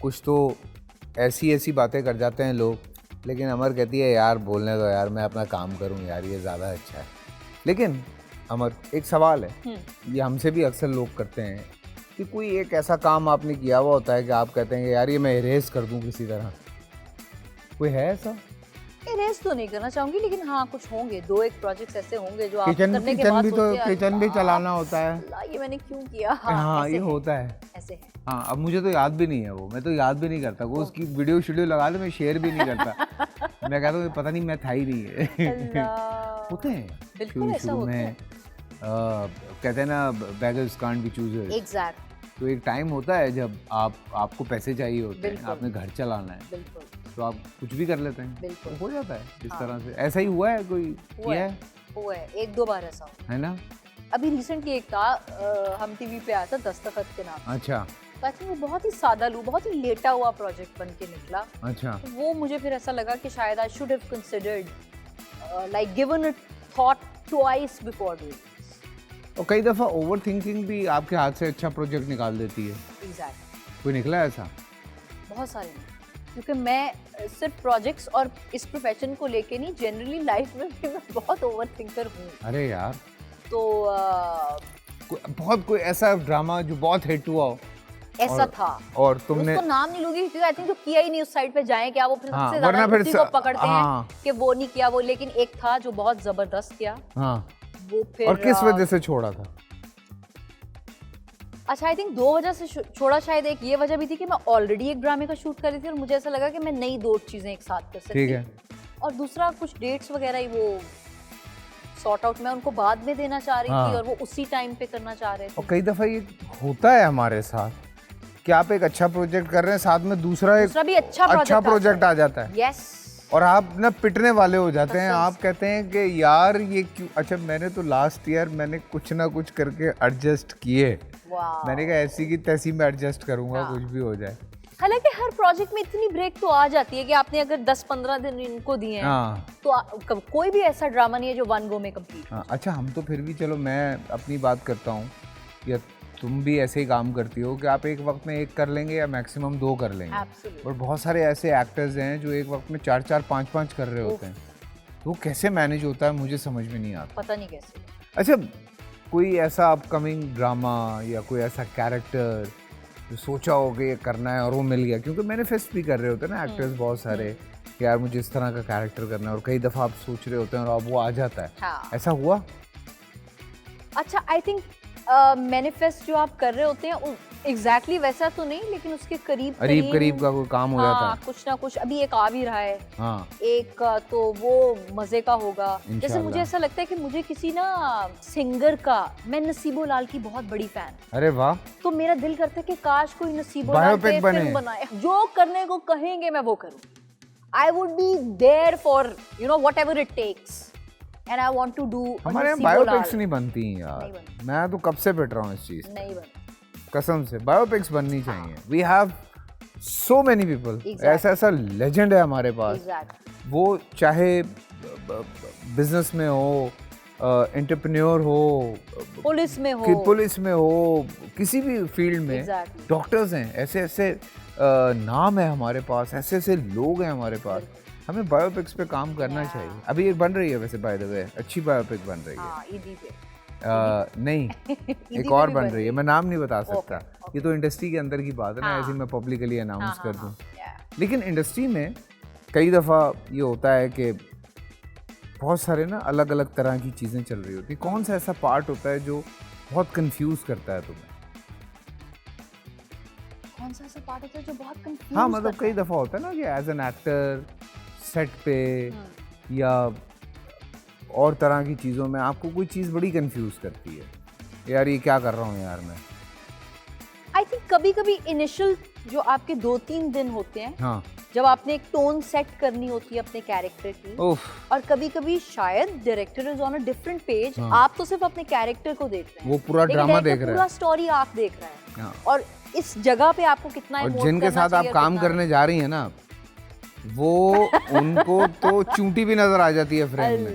कुछ तो ऐसी ऐसी बातें कर जाते हैं लोग, लेकिन अमर कहती है यार बोलने दो यार, मैं अपना काम करूं यार, ये ज़्यादा अच्छा है। लेकिन अमर, एक सवाल है, ये हमसे भी अक्सर लोग करते हैं कि कोई एक ऐसा काम आपने किया हुआ होता है कि आप कहते हैं कि यार ये मैं इरेज कर दूं किसी तरह, कोई है ऐसा? इरेज तो नहीं करना चाहूंगी, लेकिन हाँ कुछ होंगे, 2-1 प्रोजेक्ट्स ऐसे होंगे जो आप किचन करने के बाद भी तो सोचते हैं, किचन भी चलाना होता है। अल्लाह ये मैंने क्यों किया। हाँ ऐसे ये है, होता है, ऐसे है। हाँ अब मुझे तो याद भी नहीं है वो, मैं तो याद भी नहीं करता वो, उसकी वीडियो शेड्यूल लगा ले मैं शेयर भी नहीं करता। मैं कहता हूँ पता नहीं मैं था ही नहीं है। होते हैं बिल्कुल ऐसा शुरू होता में है। कहते हैं ना beggars can't be choosers. Exact. तो एक टाइम होता है जब आपको पैसे चाहिए होते हैं, बिल्कुल। आपने घर चलाना है, बिल्कुल तो आप कुछ भी कर लेते हैं, बिल्कुल। तो हो जाता है इस हाँ। तरह से। ऐसा ही हुआ है, कोई हुआ किया है, हुआ है 1-2 बार ऐसा हुआ है ना? अभी रिसेंटली एक था, हम टीवी पे आया था दस्तखत के नाम से। अच्छा तो आई थिंक वो बहुत ही सादा लू, बहुत ही लेटा हुआ प्रोजेक्ट बन के निकला। अच्छा। तो वो मुझे फिर ऐसा लगा कि शायद I should have considered, like given it thought twice before doing. और कई दफ़ा ओवर थिंकिंग भी आपके हाथ से अच्छा प्रोजेक्ट निकाल देती है। एग्जैक्ट। कोई निकला है ऐसा? बहुत सारे हैं, क्योंकि मैं सिर्फ प्रोजेक्ट्स और इस प्रोफेशन को लेके नहीं, जनरली लाइफ में भी मैं बहुत ओवर थिंकर हूँ। अरे यार, तो बहुत कोई ऐसा ड्रामा जो बहुत हिट हुआ हो ऐसा था, और तुमने उसको नाम नहीं लूंगी क्योंकि आई थिंक जो किया ही नहीं उस साइड पे जाएं क्या, वो फिर हाँ, सबसे ज्यादा वरना उसी फिर को पकड़ते हाँ, हैं कि वो नहीं किया वो, लेकिन एक था जो बहुत जबरदस्त किया हाँ, वो फिर। और किस वजह से छोड़ा था? अच्छा आई थिंक 2 वजह से छोड़ा। शायद एक ये वजह भी थी कि मैं ऑलरेडी एक ड्रामे का शूट कर रही थी और मुझे ऐसा लगा कि मैं नई 2 चीजें एक साथ कर सकती। ठीक है। और दूसरा कुछ डेट्स वगैरह ही वो सॉर्ट आउट मैं उनको बाद में देना चाह रही हाँ। थी और वो उसी टाइम पे करना चाह रहे थे। और कई दफ़ा ये होता है हमारे साथ कि आप एक अच्छा प्रोजेक्ट कर रहे हैं, साथ में दूसरा भी अच्छा प्रोजेक्ट आ जाता है। यस। और आप ना पिटने वाले हो जाते हैं, कसम आप कहते हैं कि यार ये क्यों। अच्छा मैंने तो लास्ट ईयर मैंने कुछ ना कुछ करके एडजस्ट किए, मैंने कहा ऐसी की तैसी में एडजस्ट करूंगा, हाँ। कुछ भी हो जाए। हालांकि हर प्रोजेक्ट में इतनी ब्रेक तो आ जाती है कि आपने अगर 10-15 दिन इनको दिए हैं, हाँ। तो कोई भी ऐसा ड्रामा नहीं है जो 1 गो में कंप्लीट। हाँ अच्छा, हम तो फिर भी चलो मैं अपनी बात करता हूँ, या तुम भी ऐसे ही काम करती हो कि आप एक वक्त में 1 कर लेंगे या मैक्सिमम 2 कर लेंगे। Absolutely. और बहुत सारे ऐसे एक्टर्स हैं जो एक वक्त में 4-4, 5-5 कर रहे होते हैं, तो वो कैसे मैनेज होता है मुझे समझ में नहीं आता। पता नहीं कैसे। अच्छा, कोई ऐसा अपकमिंग ड्रामा या कोई ऐसा कैरेक्टर जो सोचा हो कि ये करना है और वो मिल गया? क्योंकि मैनिफेस्ट भी कर रहे होते हैं ना एक्टर्स बहुत सारे कि यार मुझे इस तरह का कैरेक्टर करना है, और कई दफ़ा आप सोच रहे होते हैं और अब वो आ जाता है। हाँ। ऐसा हुआ? अच्छा आई थिंक मैनिफेस्ट जो आप कर रहे होते हैं एग्जैक्टली वैसा तो नहीं, लेकिन उसके करीब का कोई काम हो जाता है। कुछ ना कुछ अभी एक आ भी रहा है। हाँ। एक तो वो मजे का होगा। जैसे मुझे ऐसा लगता है कि मुझे किसी ना सिंगर का, मैं नसीबो लाल की बहुत बड़ी फैन। अरे वाह। तो मेरा दिल करता है कि काश कोई नसीबो लाल पे फिल्म बनाए, जो करने को कहेंगे मैं वो करूं। I would be there for whatever it takes and I want to do. हमारे यहाँ बायोपिक्स नहीं बनती यार, मैं तो कब से पिट रहा हूँ इस चीज। नहीं बन, कसम से बायोपिक्स बननी चाहिए। We have so many people, ऐसा लेजेंड है हमारे पास। वो चाहे बिजनेस में हो, एंटरप्रेन्योर हो, पुलिस में हो, किसी भी फील्ड में। डॉक्टर्स हैं, ऐसे ऐसे नाम है हमारे पास, ऐसे ऐसे लोग हैं हमारे पास। हमें बायोपिक्स पे काम करना चाहिए। अभी एक बन रही है वैसे, बाय द वे, अच्छी बायोपिक बन रही है। नहीं एक और बन रही है, मैं नाम नहीं बता सकता। ये तो इंडस्ट्री के अंदर की बात है ना, ऐसी मैं पब्लिकली अनाउंस कर दूं। लेकिन इंडस्ट्री में कई दफ़ा ये होता है कि बहुत सारे ना अलग अलग तरह की चीज़ें चल रही होती। कौन सा ऐसा पार्ट होता है जो बहुत कंफ्यूज करता है तुम्हें? कौन सा ऐसा पार्ट होता है जो बहुत कंफ्यूज? हाँ मतलब कई दफ़ा होता है ना कि एज एन एक्टर सेट पे या और तरह की चीज़ों में आपको कोई चीज़ बड़ी कंफ्यूज करती है, यार ये क्या कर रहा हूँ यार मैं। आई थिंक कभी कभी इनिशियल जो आपके 2-3 दिन होते हैं, हाँ, जब आपने एक टोन सेट करनी होती है अपने कैरेक्टर की, और कभी कभी शायद director is on a different page, आप तो सिर्फ अपने कैरेक्टर को देख रहे हैं, वो पूरा ड्रामा देख रहा है, पूरा स्टोरी आप देख रहे हैं। और इस जगह पे आपको कितना और जिनके साथ आप काम करने जा रही हैं ना, वो उनको तो चूंटी भी नजर आ जाती है फ्रेम में।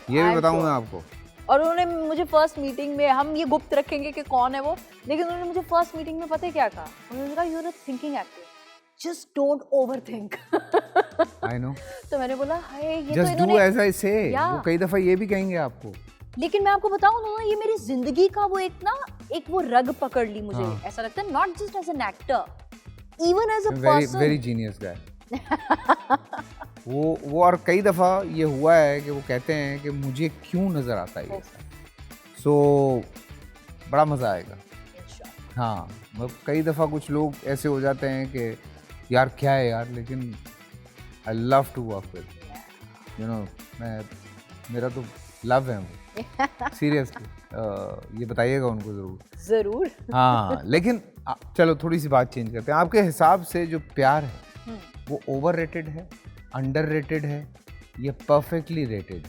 ये भी बताऊं मैं आपको। और उन्होंने मुझे फर्स्ट मीटिंग में, हम ये गुप्त रखेंगे कि कौन है वो, लेकिन उन्होंने मुझे फर्स्ट मीटिंग में पता है क्या कहा? उन्होंने कहा you are a thinking actor, just don't overthink. I know. तो मैंने बोला हाय ये जस्ट तो डू एज आई से। Yeah. वो कई दफा ये भी कहेंगे आपको। लेकिन मैं आपको बताऊं ना, ये मेरी जिंदगी का वो एक वो रग पकड़ ली मुझे। हाँ. ऐसा लगता है not just as an actor, even as a person. Very genius guy. वो और कई दफा ये हुआ है कि वो कहते हैं कि मुझे क्यों नजर आता है ये। सो बड़ा मजा आएगा। हाँ, मतलब कई दफा कुछ लोग ऐसे हो जाते हैं कि यार क्या है यार, लेकिन I love to work with, you know, मेरा तो लव है वो। सीरियसली ये बताइएगा उनको जरूर। हाँ, लेकिन चलो थोड़ी सी बात चेंज करते हैं। आपके हिसाब से जो प्यार है वो ओवररेटेड है, अंडररेटेड है, या परफेक्टली रेटेड?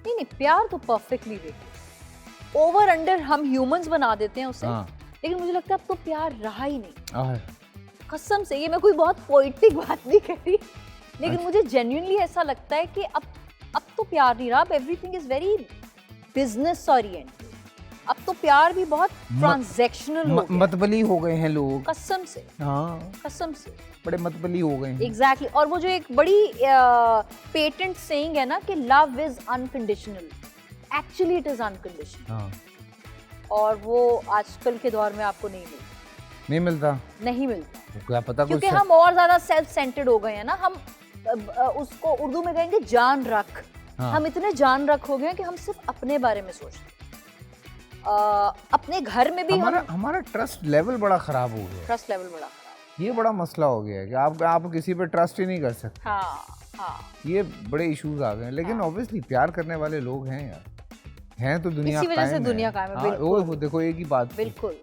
नहीं, प्यार तो परफेक्टली रेटेड। ओवर अंडर हम ह्यूमंस बना देते हैं उसे। हाँ. लेकिन मुझे लगता है अब तो प्यार रहा ही नहीं। कसम से, ये मैं कोई बहुत पोएटिक बात नहीं कर रही, लेकिन मुझे जेन्युइनली ऐसा लगता है कि अब तो प्यार नहीं रहा। अब everything is very business oriented. अब तो प्यार भी बहुत ट्रांजैक्शनल हो गया। मतबली हो गए हैं लोग। कसम से। हाँ, कसम से बड़े मतबली हो गए हैं। एग्जैक्टली। और वो जो एक बड़ी पेटेंट सेइंग है ना कि love is unconditional, actually it is unconditional. हाँ. और वो आजकल के दौर में आपको नहीं मिलता। नहीं मिलता। क्या पता, क्योंकि हम और ज्यादा सेल्फ सेंटर्ड हो गए हैं ना। हम उसको उर्दू में कहेंगे जान रख। हाँ. हम इतने जान रख हो गए हैं कि हम सिर्फ अपने बारे में सोचते हैं। अपने घर में भी हमारा ट्रस्ट लेवल बड़ा खराब हो गया। ट्रस्ट लेवल बड़ा खराब, ये बड़ा मसला हो गया है कि आप किसी पे ट्रस्ट ही नहीं कर सकते। हाँ. ये बड़े इश्यूज आ गए हैं। लेकिन ऑब्वियसली प्यार करने वाले लोग हैं यार, हैं तो दुनिया इसी वजह से दुनिया कायम है। वो देखो एक ही बात। बिल्कुल।